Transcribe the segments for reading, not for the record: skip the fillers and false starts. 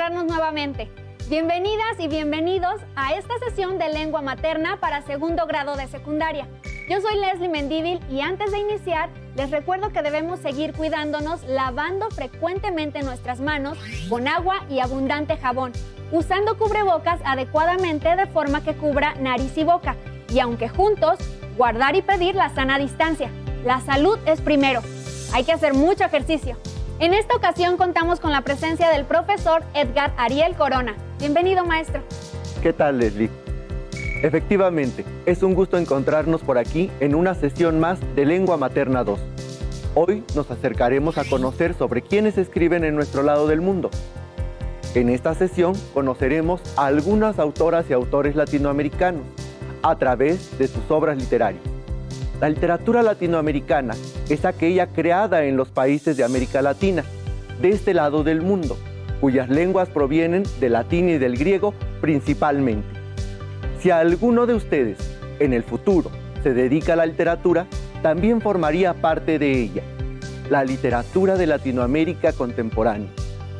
encontrarnos nuevamente. Bienvenidas y bienvenidos a esta sesión de lengua materna para segundo grado de secundaria. Yo soy Leslie Mendívil y antes de iniciar, les recuerdo que debemos seguir cuidándonos lavando frecuentemente nuestras manos con agua y abundante jabón, usando cubrebocas adecuadamente de forma que cubra nariz y boca. Y aunque juntos, guardar y pedir la sana distancia. La salud es primero. Hay que hacer mucho ejercicio. En esta ocasión contamos con la presencia del profesor Edgar Ariel Corona. Bienvenido, maestro. ¿Qué tal, Leslie? Efectivamente, es un gusto encontrarnos por aquí en una sesión más de Lengua Materna 2. Hoy nos acercaremos a conocer sobre quiénes escriben en nuestro lado del mundo. En esta sesión conoceremos a algunas autoras y autores latinoamericanos a través de sus obras literarias. La literatura latinoamericana es aquella creada en los países de América Latina, de este lado del mundo, cuyas lenguas provienen del latín y del griego principalmente. Si alguno de ustedes en el futuro se dedica a la literatura, también formaría parte de ella. La literatura de Latinoamérica contemporánea.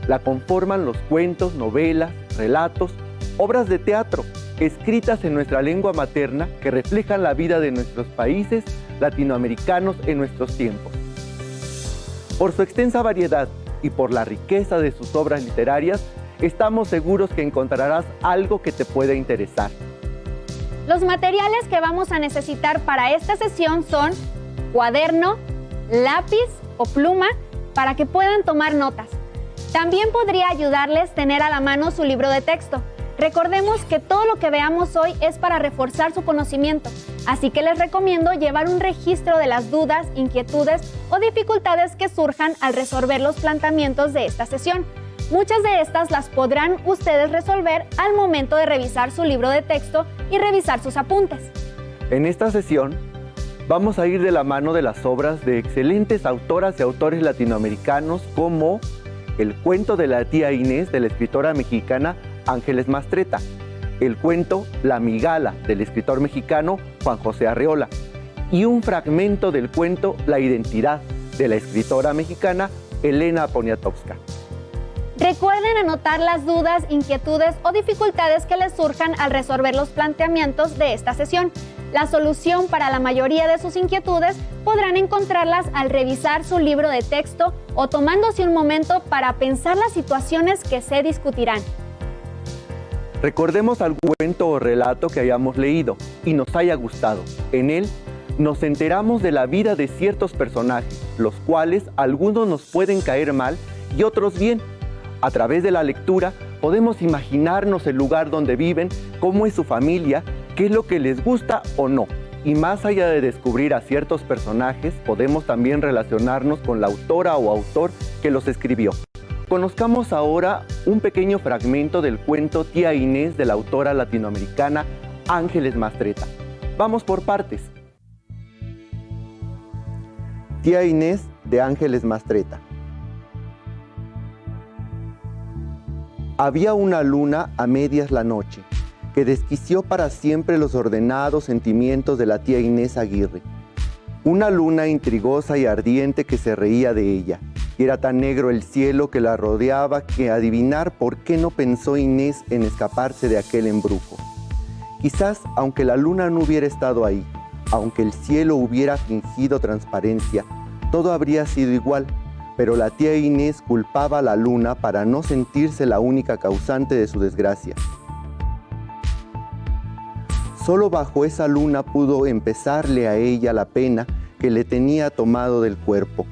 La conforman los cuentos, novelas, relatos, obras de teatro, escritas en nuestra lengua materna que reflejan la vida de nuestros países latinoamericanos en nuestros tiempos. Por su extensa variedad y por la riqueza de sus obras literarias, estamos seguros que encontrarás algo que te pueda interesar. Los materiales que vamos a necesitar para esta sesión son cuaderno, lápiz o pluma para que puedan tomar notas. También podría ayudarles tener a la mano su libro de texto. Recordemos que todo lo que veamos hoy es para reforzar su conocimiento, así que les recomiendo llevar un registro de las dudas, inquietudes o dificultades que surjan al resolver los planteamientos de esta sesión. Muchas de estas las podrán ustedes resolver al momento de revisar su libro de texto y revisar sus apuntes. En esta sesión vamos a ir de la mano de las obras de excelentes autoras y autores latinoamericanos como El cuento de la tía Inés de la escritora mexicana Ángeles Mastretta, el cuento La migala del escritor mexicano Juan José Arreola y un fragmento del cuento La identidad de la escritora mexicana Elena Poniatowska. Recuerden anotar las dudas, inquietudes o dificultades que les surjan al resolver los planteamientos de esta sesión. La solución para la mayoría de sus inquietudes podrán encontrarlas al revisar su libro de texto o tomándose un momento para pensar las situaciones que se discutirán. Recordemos algún cuento o relato que hayamos leído y nos haya gustado. En él nos enteramos de la vida de ciertos personajes, los cuales algunos nos pueden caer mal y otros bien. A través de la lectura podemos imaginarnos el lugar donde viven, cómo es su familia, qué es lo que les gusta o no. Y más allá de descubrir a ciertos personajes, podemos también relacionarnos con la autora o autor que los escribió. Conozcamos ahora un pequeño fragmento del cuento Tía Inés de la autora latinoamericana Ángeles Mastretta. Vamos por partes. Tía Inés de Ángeles Mastretta. Había una luna a medias la noche, que desquició para siempre los ordenados sentimientos de la tía Inés Aguirre. Una luna intrigosa y ardiente que se reía de ella. Y era tan negro el cielo que la rodeaba que adivinar por qué no pensó Inés en escaparse de aquel embrujo. Quizás, aunque la luna no hubiera estado ahí, aunque el cielo hubiera fingido transparencia, todo habría sido igual, pero la tía Inés culpaba a la luna para no sentirse la única causante de su desgracia. Solo bajo esa luna pudo empezarle a ella la pena que le tenía tomado del cuerpo.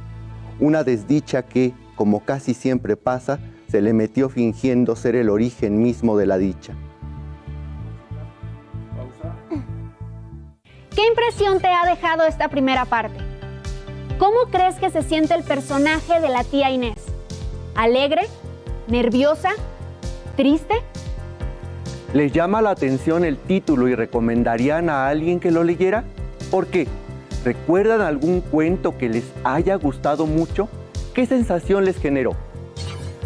Una desdicha que, como casi siempre pasa, se le metió fingiendo ser el origen mismo de la dicha. ¿Qué impresión te ha dejado esta primera parte? ¿Cómo crees que se siente el personaje de la tía Inés? ¿Alegre? ¿Nerviosa? ¿Triste? ¿Les llama la atención el título y recomendarían a alguien que lo leyera? ¿Por qué? ¿Recuerdan algún cuento que les haya gustado mucho? ¿Qué sensación les generó?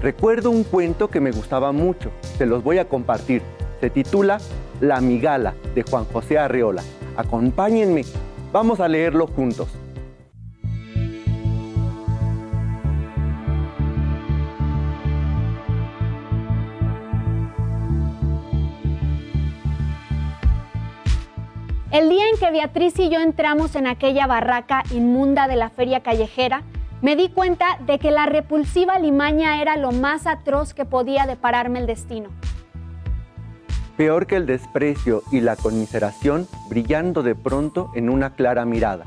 Recuerdo un cuento que me gustaba mucho, se los voy a compartir. Se titula La migala de Juan José Arreola. Acompáñenme, vamos a leerlo juntos. El día en que Beatriz y yo entramos en aquella barraca inmunda de la feria callejera, me di cuenta de que la repulsiva limaña era lo más atroz que podía depararme el destino. Peor que el desprecio y la conmiseración, brillando de pronto en una clara mirada.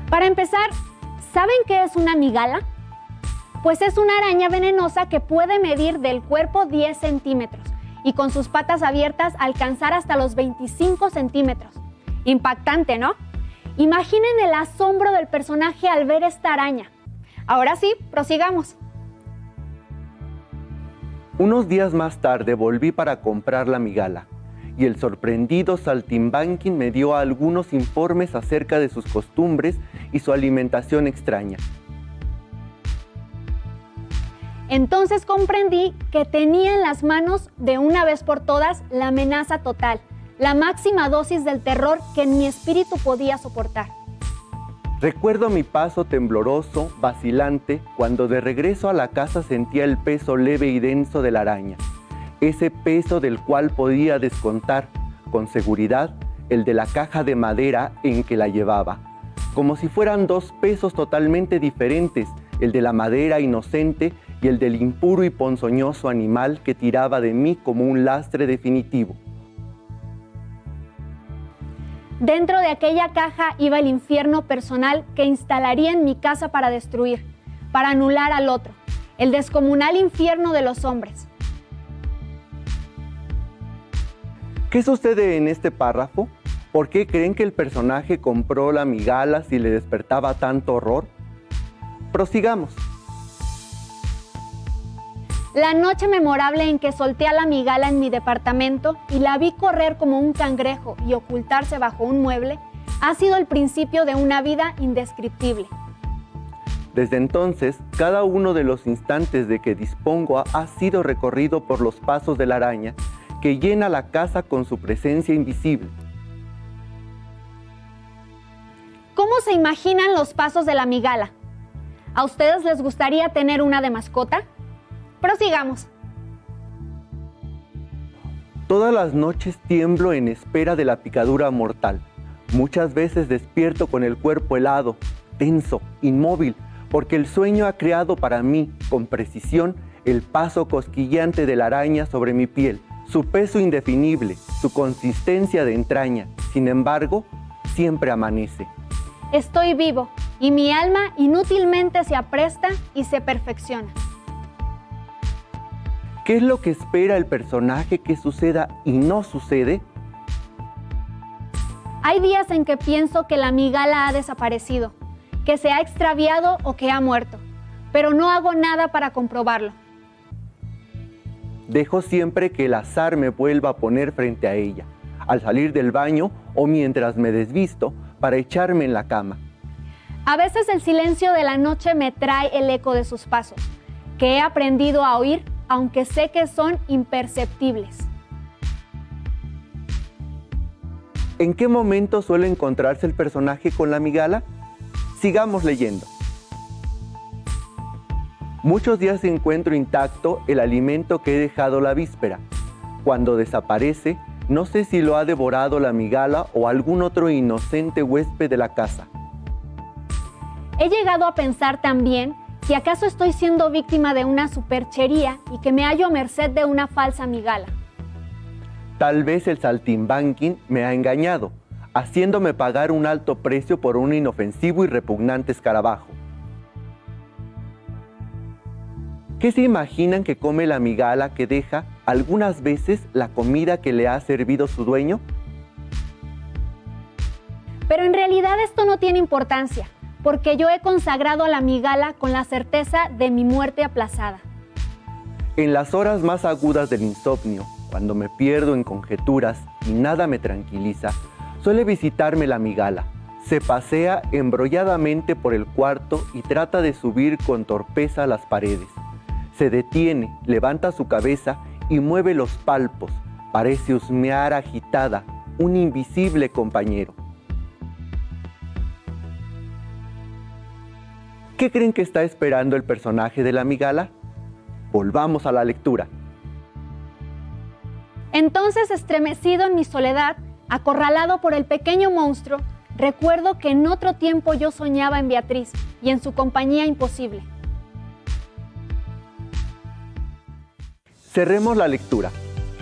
Para empezar, ¿saben qué es una migala? Pues es una araña venenosa que puede medir del cuerpo 10 centímetros y con sus patas abiertas alcanzar hasta los 25 centímetros. Impactante, ¿no? Imaginen el asombro del personaje al ver esta araña. Ahora sí, prosigamos. Unos días más tarde volví para comprar la migala y el sorprendido Saltimbanquín me dio algunos informes acerca de sus costumbres y su alimentación extraña. Entonces comprendí que tenía en las manos de una vez por todas la amenaza total, la máxima dosis del terror que en mi espíritu podía soportar. Recuerdo mi paso tembloroso, vacilante, cuando de regreso a la casa sentía el peso leve y denso de la araña. Ese peso del cual podía descontar, con seguridad, el de la caja de madera en que la llevaba. Como si fueran dos pesos totalmente diferentes, el de la madera inocente y el del impuro y ponzoñoso animal que tiraba de mí como un lastre definitivo. Dentro de aquella caja iba el infierno personal que instalaría en mi casa para destruir, para anular al otro, el descomunal infierno de los hombres. ¿Qué sucede en este párrafo? ¿Por qué creen que el personaje compró la migala si le despertaba tanto horror? Prosigamos. La noche memorable en que solté a la migala en mi departamento y la vi correr como un cangrejo y ocultarse bajo un mueble, ha sido el principio de una vida indescriptible. Desde entonces, cada uno de los instantes de que dispongo ha sido recorrido por los pasos de la araña que llena la casa con su presencia invisible. ¿Cómo se imaginan los pasos de la migala? ¿A ustedes les gustaría tener una de mascota? Prosigamos. Todas las noches tiemblo en espera de la picadura mortal. Muchas veces despierto con el cuerpo helado, tenso, inmóvil, porque el sueño ha creado para mí, con precisión, el paso cosquilleante de la araña sobre mi piel, su peso indefinible, su consistencia de entraña. Sin embargo, siempre amanece. Estoy vivo y mi alma inútilmente se apresta y se perfecciona. ¿Qué es lo que espera el personaje que suceda y no sucede? Hay días en que pienso que la migala ha desaparecido, que se ha extraviado o que ha muerto, pero no hago nada para comprobarlo. Dejo siempre que el azar me vuelva a poner frente a ella, al salir del baño o mientras me desvisto para echarme en la cama. A veces el silencio de la noche me trae el eco de sus pasos, que he aprendido a oír, aunque sé que son imperceptibles. ¿En qué momento suele encontrarse el personaje con la migala? Sigamos leyendo. Muchos días encuentro intacto el alimento que he dejado la víspera. Cuando desaparece, no sé si lo ha devorado la migala o algún otro inocente huésped de la casa. He llegado a pensar también que acaso estoy siendo víctima de una superchería y que me hallo a merced de una falsa migala. Tal vez el Saltimbanquín me ha engañado, haciéndome pagar un alto precio por un inofensivo y repugnante escarabajo. ¿Qué se imaginan que come la migala que deja algunas veces la comida que le ha servido su dueño? Pero en realidad esto no tiene importancia, porque yo he consagrado a la migala con la certeza de mi muerte aplazada. En las horas más agudas del insomnio, cuando me pierdo en conjeturas y nada me tranquiliza, suele visitarme la migala. Se pasea embrolladamente por el cuarto y trata de subir con torpeza las paredes. Se detiene, levanta su cabeza y mueve los palpos. Parece husmear agitada, un invisible compañero. ¿Qué creen que está esperando el personaje de la migala? Volvamos a la lectura. Entonces, estremecido en mi soledad, acorralado por el pequeño monstruo, recuerdo que en otro tiempo yo soñaba en Beatriz y en su compañía imposible. Cerremos la lectura.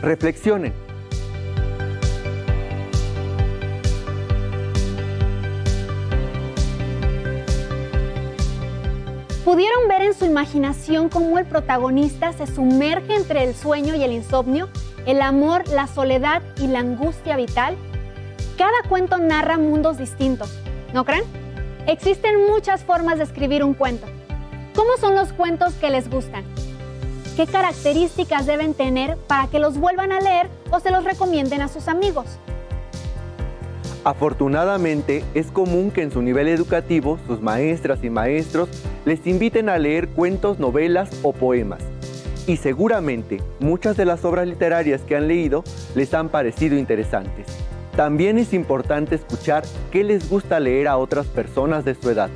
Reflexionen. ¿Pudieron ver en su imaginación cómo el protagonista se sumerge entre el sueño y el insomnio, el amor, la soledad y la angustia vital? Cada cuento narra mundos distintos, ¿no creen? Existen muchas formas de escribir un cuento. ¿Cómo son los cuentos que les gustan? ¿Qué características deben tener para que los vuelvan a leer o se los recomienden a sus amigos? Afortunadamente, es común que en su nivel educativo, sus maestras y maestros les inviten a leer cuentos, novelas o poemas. Y seguramente, muchas de las obras literarias que han leído les han parecido interesantes. También es importante escuchar qué les gusta leer a otras personas de su edad.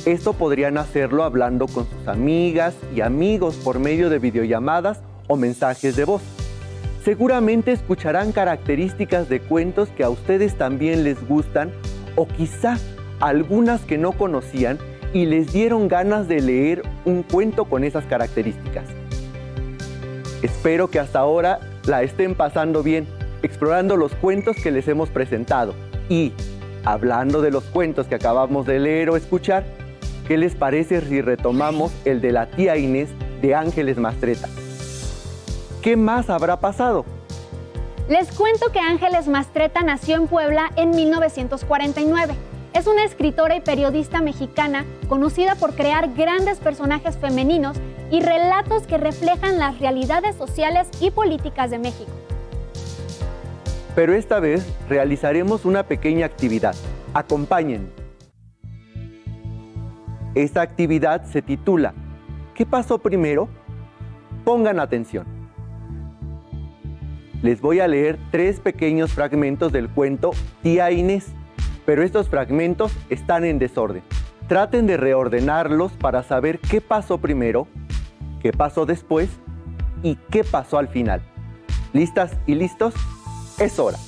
Esto podrían hacerlo hablando con sus amigas y amigos por medio de videollamadas o mensajes de voz. Seguramente escucharán características de cuentos que a ustedes también les gustan o quizá algunas que no conocían y les dieron ganas de leer un cuento con esas características. Espero que hasta ahora la estén pasando bien, explorando los cuentos que les hemos presentado. Y, hablando de los cuentos que acabamos de leer o escuchar, ¿qué les parece si retomamos el de la tía Inés de Ángeles Mastretta? ¿Qué más habrá pasado? Les cuento que Ángeles Mastretta nació en Puebla en 1949. Es una escritora y periodista mexicana conocida por crear grandes personajes femeninos y relatos que reflejan las realidades sociales y políticas de México. Pero esta vez realizaremos una pequeña actividad. Acompáñenme. Esta actividad se titula ¿Qué pasó primero? Pongan atención. Les voy a leer 3 pequeños fragmentos del cuento Tía Inés, pero estos fragmentos están en desorden. Traten de reordenarlos para saber qué pasó primero, qué pasó después y qué pasó al final. ¿Listas y listos? Es hora.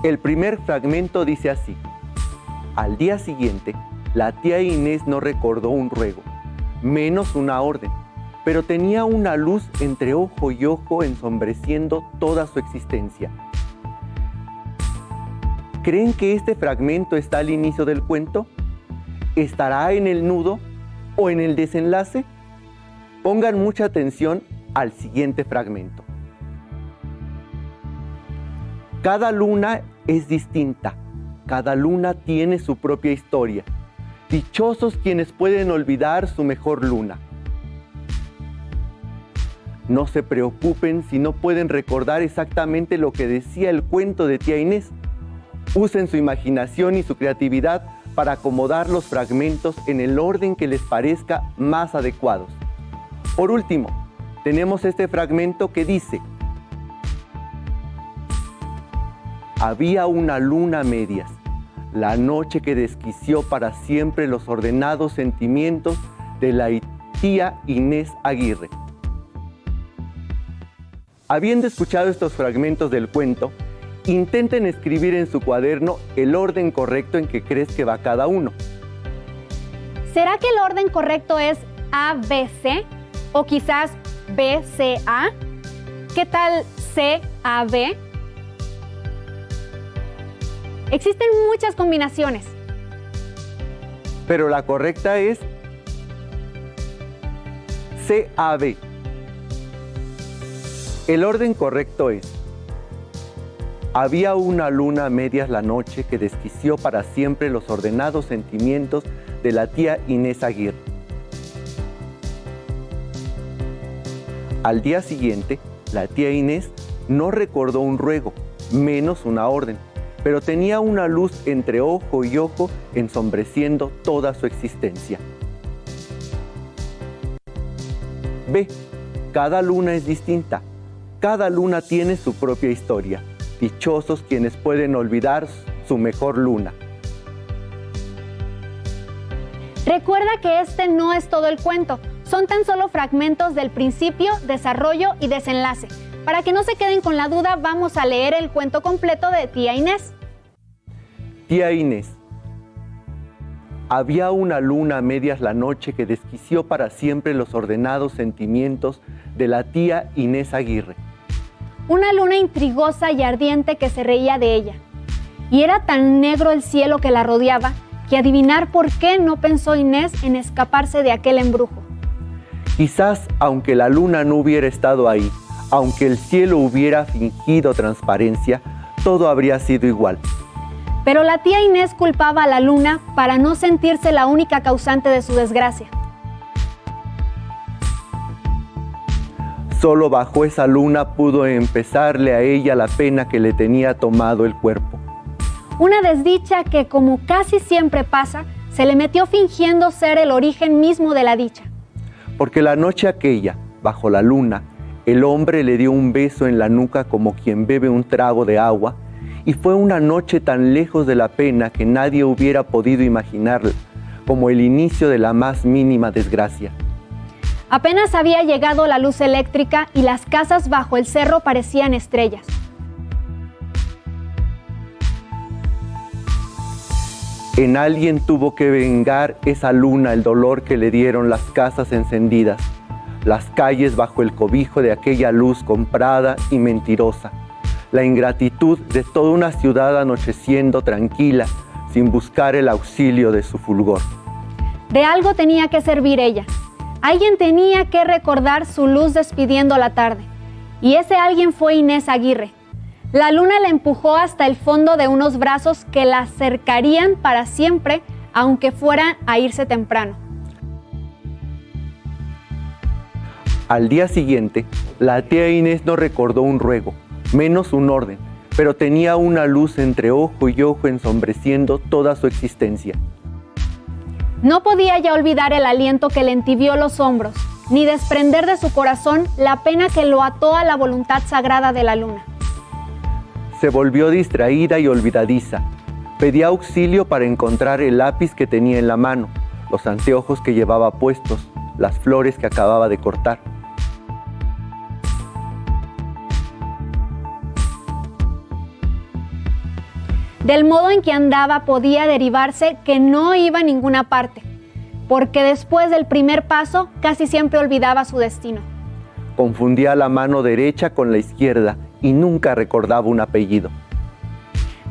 El primer fragmento dice así: al día siguiente, la tía Inés no recordó un ruego, menos una orden, pero tenía una luz entre ojo y ojo ensombreciendo toda su existencia. ¿Creen que este fragmento está al inicio del cuento? ¿Estará en el nudo o en el desenlace? Pongan mucha atención al siguiente fragmento. Cada luna es distinta, cada luna tiene su propia historia. Dichosos quienes pueden olvidar su mejor luna. No se preocupen si no pueden recordar exactamente lo que decía el cuento de tía Inés. Usen su imaginación y su creatividad para acomodar los fragmentos en el orden que les parezca más adecuados. Por último, tenemos este fragmento que dice: había una luna a medias, la noche que desquició para siempre los ordenados sentimientos de la tía Inés Aguirre. Habiendo escuchado estos fragmentos del cuento, intenten escribir en su cuaderno el orden correcto en que crees que va cada uno. ¿Será que el orden correcto es ABC o quizás BCA? ¿Qué tal CAB? Existen muchas combinaciones. Pero la correcta es CAB. El orden correcto es: había una luna a medias la noche que desquició para siempre los ordenados sentimientos de la tía Inés Aguirre. Al día siguiente, la tía Inés no recordó un ruego, menos una orden, pero tenía una luz entre ojo y ojo ensombreciendo toda su existencia. B. Cada luna es distinta. Cada luna tiene su propia historia. Dichosos quienes pueden olvidar su mejor luna. Recuerda que este no es todo el cuento. Son tan solo fragmentos del principio, desarrollo y desenlace. Para que no se queden con la duda, vamos a leer el cuento completo de Tía Inés. Tía Inés. Había una luna a medias la noche que desquició para siempre los ordenados sentimientos de la tía Inés Aguirre. Una luna intrigosa y ardiente que se reía de ella. Y era tan negro el cielo que la rodeaba que adivinar por qué no pensó Inés en escaparse de aquel embrujo. Quizás, aunque la luna no hubiera estado ahí, aunque el cielo hubiera fingido transparencia, todo habría sido igual. Pero la tía Inés culpaba a la luna para no sentirse la única causante de su desgracia. Solo bajo esa luna pudo empezarle a ella la pena que le tenía tomado el cuerpo. Una desdicha que, como casi siempre pasa, se le metió fingiendo ser el origen mismo de la dicha. Porque la noche aquella, bajo la luna, el hombre le dio un beso en la nuca como quien bebe un trago de agua, y fue una noche tan lejos de la pena que nadie hubiera podido imaginarla, como el inicio de la más mínima desgracia. Apenas había llegado la luz eléctrica y las casas bajo el cerro parecían estrellas. En alguien tuvo que vengar esa luna el dolor que le dieron las casas encendidas, las calles bajo el cobijo de aquella luz comprada y mentirosa, la ingratitud de toda una ciudad anocheciendo tranquila, sin buscar el auxilio de su fulgor. De algo tenía que servir ella. Alguien tenía que recordar su luz despidiendo la tarde. Y ese alguien fue Inés Aguirre. La luna la empujó hasta el fondo de unos brazos que la cercarían para siempre, aunque fuera a irse temprano. Al día siguiente, la tía Inés no recordó un ruego, menos un orden, pero tenía una luz entre ojo y ojo ensombreciendo toda su existencia. No podía ya olvidar el aliento que le entibió los hombros, ni desprender de su corazón la pena que lo ató a la voluntad sagrada de la luna. Se volvió distraída y olvidadiza. Pedía auxilio para encontrar el lápiz que tenía en la mano, los anteojos que llevaba puestos, las flores que acababa de cortar. Del modo en que andaba podía derivarse que no iba a ninguna parte, porque después del primer paso casi siempre olvidaba su destino. Confundía la mano derecha con la izquierda y nunca recordaba un apellido.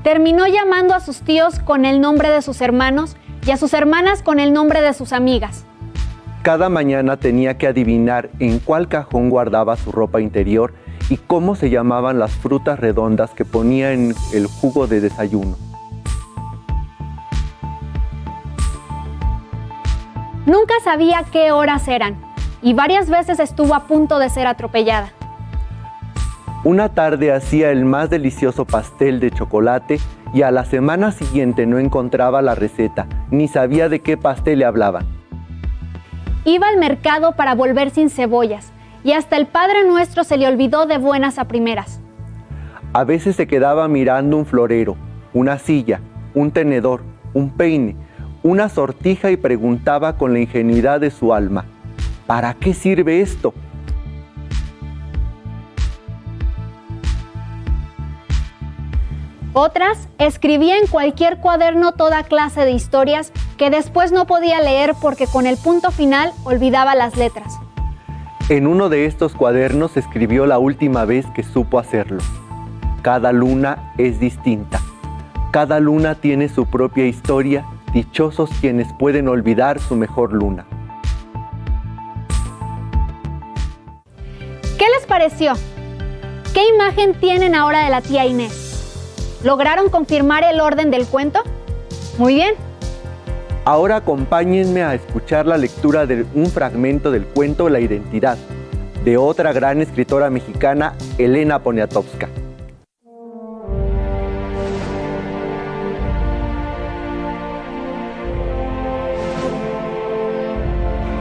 Terminó llamando a sus tíos con el nombre de sus hermanos y a sus hermanas con el nombre de sus amigas. Cada mañana tenía que adivinar en cuál cajón guardaba su ropa interior y cómo se llamaban las frutas redondas que ponía en el jugo de desayuno. Nunca sabía qué horas eran y varias veces estuvo a punto de ser atropellada. Una tarde hacía el más delicioso pastel de chocolate y a la semana siguiente no encontraba la receta, ni sabía de qué pastel le hablaban. Iba al mercado para volver sin cebollas y hasta el Padre Nuestro se le olvidó de buenas a primeras. A veces se quedaba mirando un florero, una silla, un tenedor, un peine, una sortija y preguntaba con la ingenuidad de su alma, ¿para qué sirve esto? Otras escribía en cualquier cuaderno toda clase de historias que después no podía leer porque con el punto final olvidaba las letras. En uno de estos cuadernos escribió la última vez que supo hacerlo. Cada luna es distinta. Cada luna tiene su propia historia. Dichosos quienes pueden olvidar su mejor luna. ¿Qué les pareció? ¿Qué imagen tienen ahora de la tía Inés? ¿Lograron confirmar el orden del cuento? Muy bien. Ahora acompáñenme a escuchar la lectura de un fragmento del cuento La Identidad, de otra gran escritora mexicana, Elena Poniatowska.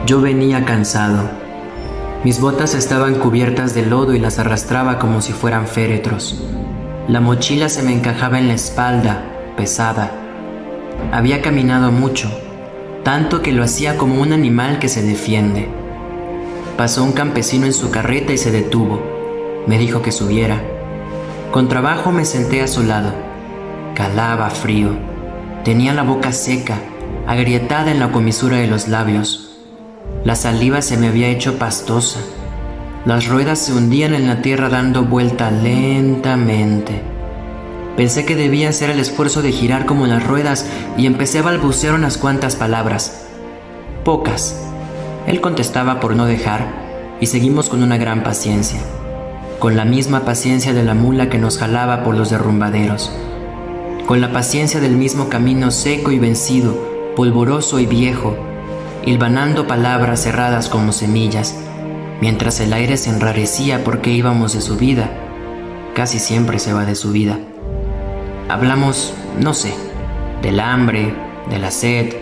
Yo venía cansado. Mis botas estaban cubiertas de lodo y las arrastraba como si fueran féretros. La mochila se me encajaba en la espalda, pesada. Había caminado mucho, tanto que lo hacía como un animal que se defiende. Pasó un campesino en su carreta y se detuvo. Me dijo que subiera. Con trabajo me senté a su lado. Calaba frío. Tenía la boca seca, agrietada en la comisura de los labios. La saliva se me había hecho pastosa. Las ruedas se hundían en la tierra dando vuelta lentamente. Pensé que debía hacer el esfuerzo de girar como las ruedas y empecé a balbucear unas cuantas palabras. Pocas. Él contestaba por no dejar y seguimos con una gran paciencia. Con la misma paciencia de la mula que nos jalaba por los derrumbaderos. Con la paciencia del mismo camino seco y vencido, polvoroso y viejo, hilvanando palabras cerradas como semillas, mientras el aire se enrarecía porque íbamos de subida. Casi siempre se va de subida. Hablamos, no sé, del hambre, de la sed,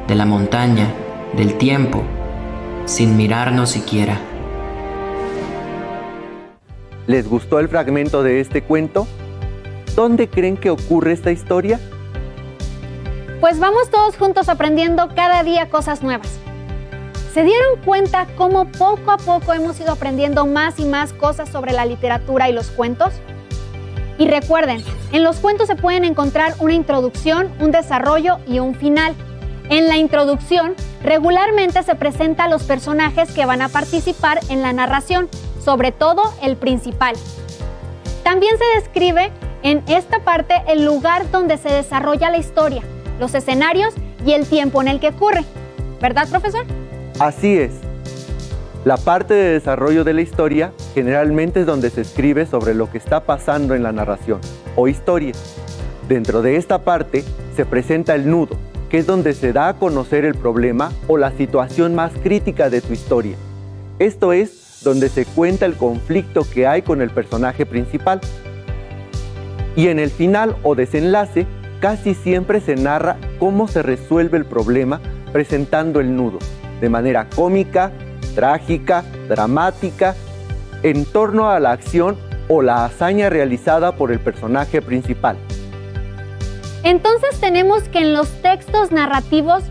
de la montaña, del tiempo, sin mirarnos siquiera. ¿Les gustó el fragmento de este cuento? ¿Dónde creen que ocurre esta historia? Pues vamos todos juntos aprendiendo cada día cosas nuevas. ¿Se dieron cuenta cómo poco a poco hemos ido aprendiendo más y más cosas sobre la literatura y los cuentos? Y recuerden, en los cuentos se pueden encontrar una introducción, un desarrollo y un final. En la introducción, regularmente se presenta a los personajes que van a participar en la narración, sobre todo el principal. También se describe en esta parte el lugar donde se desarrolla la historia, los escenarios y el tiempo en el que ocurre. ¿Verdad, profesor? Así es. La parte de desarrollo de la historia generalmente es donde se escribe sobre lo que está pasando en la narración o historia. Dentro de esta parte se presenta el nudo, que es donde se da a conocer el problema o la situación más crítica de tu historia. Esto es donde se cuenta el conflicto que hay con el personaje principal. Y en el final o desenlace, casi siempre se narra cómo se resuelve el problema presentando el nudo, de manera cómica, trágica, dramática, en torno a la acción o la hazaña realizada por el personaje principal. Entonces tenemos que en los textos narrativos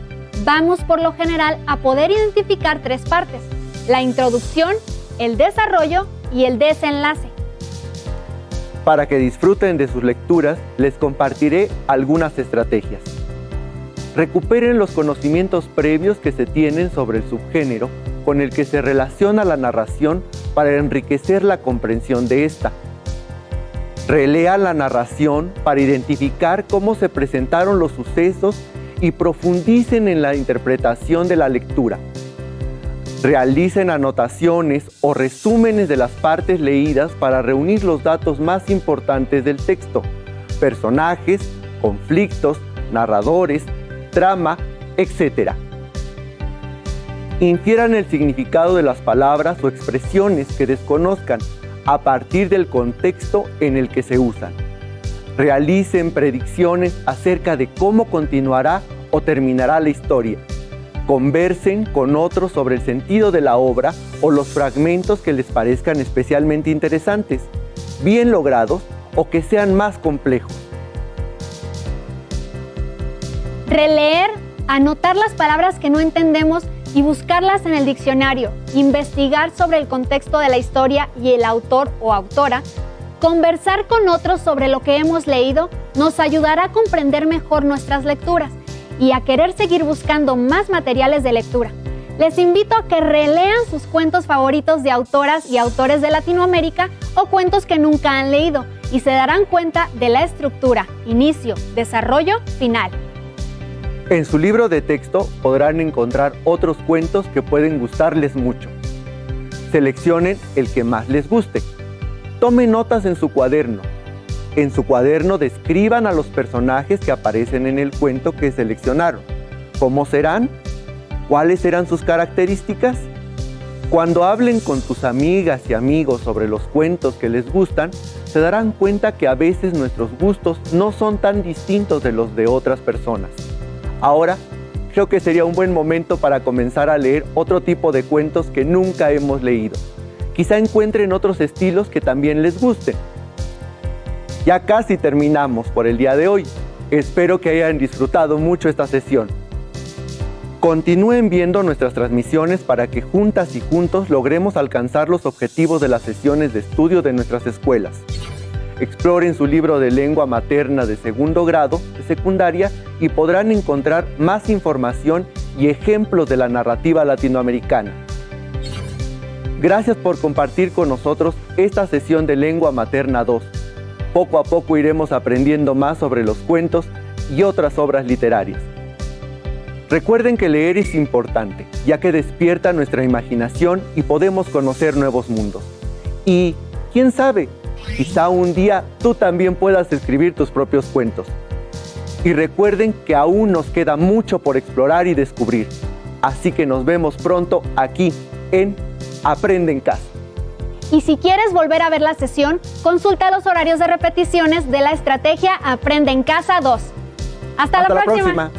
vamos por lo general a poder identificar tres partes: la introducción, el desarrollo y el desenlace. Para que disfruten de sus lecturas, les compartiré algunas estrategias. Recuperen los conocimientos previos que se tienen sobre el subgénero con el que se relaciona la narración para enriquecer la comprensión de esta. Relean la narración para identificar cómo se presentaron los sucesos y profundicen en la interpretación de la lectura. Realicen anotaciones o resúmenes de las partes leídas para reunir los datos más importantes del texto: personajes, conflictos, narradores, trama, etc. Infieran el significado de las palabras o expresiones que desconozcan a partir del contexto en el que se usan. Realicen predicciones acerca de cómo continuará o terminará la historia. Conversen con otros sobre el sentido de la obra o los fragmentos que les parezcan especialmente interesantes, bien logrados o que sean más complejos. Releer, anotar las palabras que no entendemos y buscarlas en el diccionario, investigar sobre el contexto de la historia y el autor o autora, conversar con otros sobre lo que hemos leído nos ayudará a comprender mejor nuestras lecturas y a querer seguir buscando más materiales de lectura. Les invito a que relean sus cuentos favoritos de autoras y autores de Latinoamérica o cuentos que nunca han leído y se darán cuenta de la estructura, inicio, desarrollo, final. En su libro de texto podrán encontrar otros cuentos que pueden gustarles mucho. Seleccionen el que más les guste. Tomen notas en su cuaderno. En su cuaderno describan a los personajes que aparecen en el cuento que seleccionaron. ¿Cómo serán? ¿Cuáles serán sus características? Cuando hablen con tus amigas y amigos sobre los cuentos que les gustan, se darán cuenta que a veces nuestros gustos no son tan distintos de los de otras personas. Ahora, creo que sería un buen momento para comenzar a leer otro tipo de cuentos que nunca hemos leído. Quizá encuentren otros estilos que también les gusten. Ya casi terminamos por el día de hoy. Espero que hayan disfrutado mucho esta sesión. Continúen viendo nuestras transmisiones para que juntas y juntos logremos alcanzar los objetivos de las sesiones de estudio de nuestras escuelas. Exploren su libro de lengua materna de segundo grado de secundaria y podrán encontrar más información y ejemplos de la narrativa latinoamericana. Gracias por compartir con nosotros esta sesión de Lengua Materna 2. Poco a poco iremos aprendiendo más sobre los cuentos y otras obras literarias. Recuerden que leer es importante, ya que despierta nuestra imaginación y podemos conocer nuevos mundos. Y, ¿quién sabe? Quizá un día tú también puedas escribir tus propios cuentos. Y recuerden que aún nos queda mucho por explorar y descubrir. Así que nos vemos pronto aquí en Aprende en Casa. Y si quieres volver a ver la sesión, consulta los horarios de repeticiones de la estrategia Aprende en Casa 2. Hasta la próxima.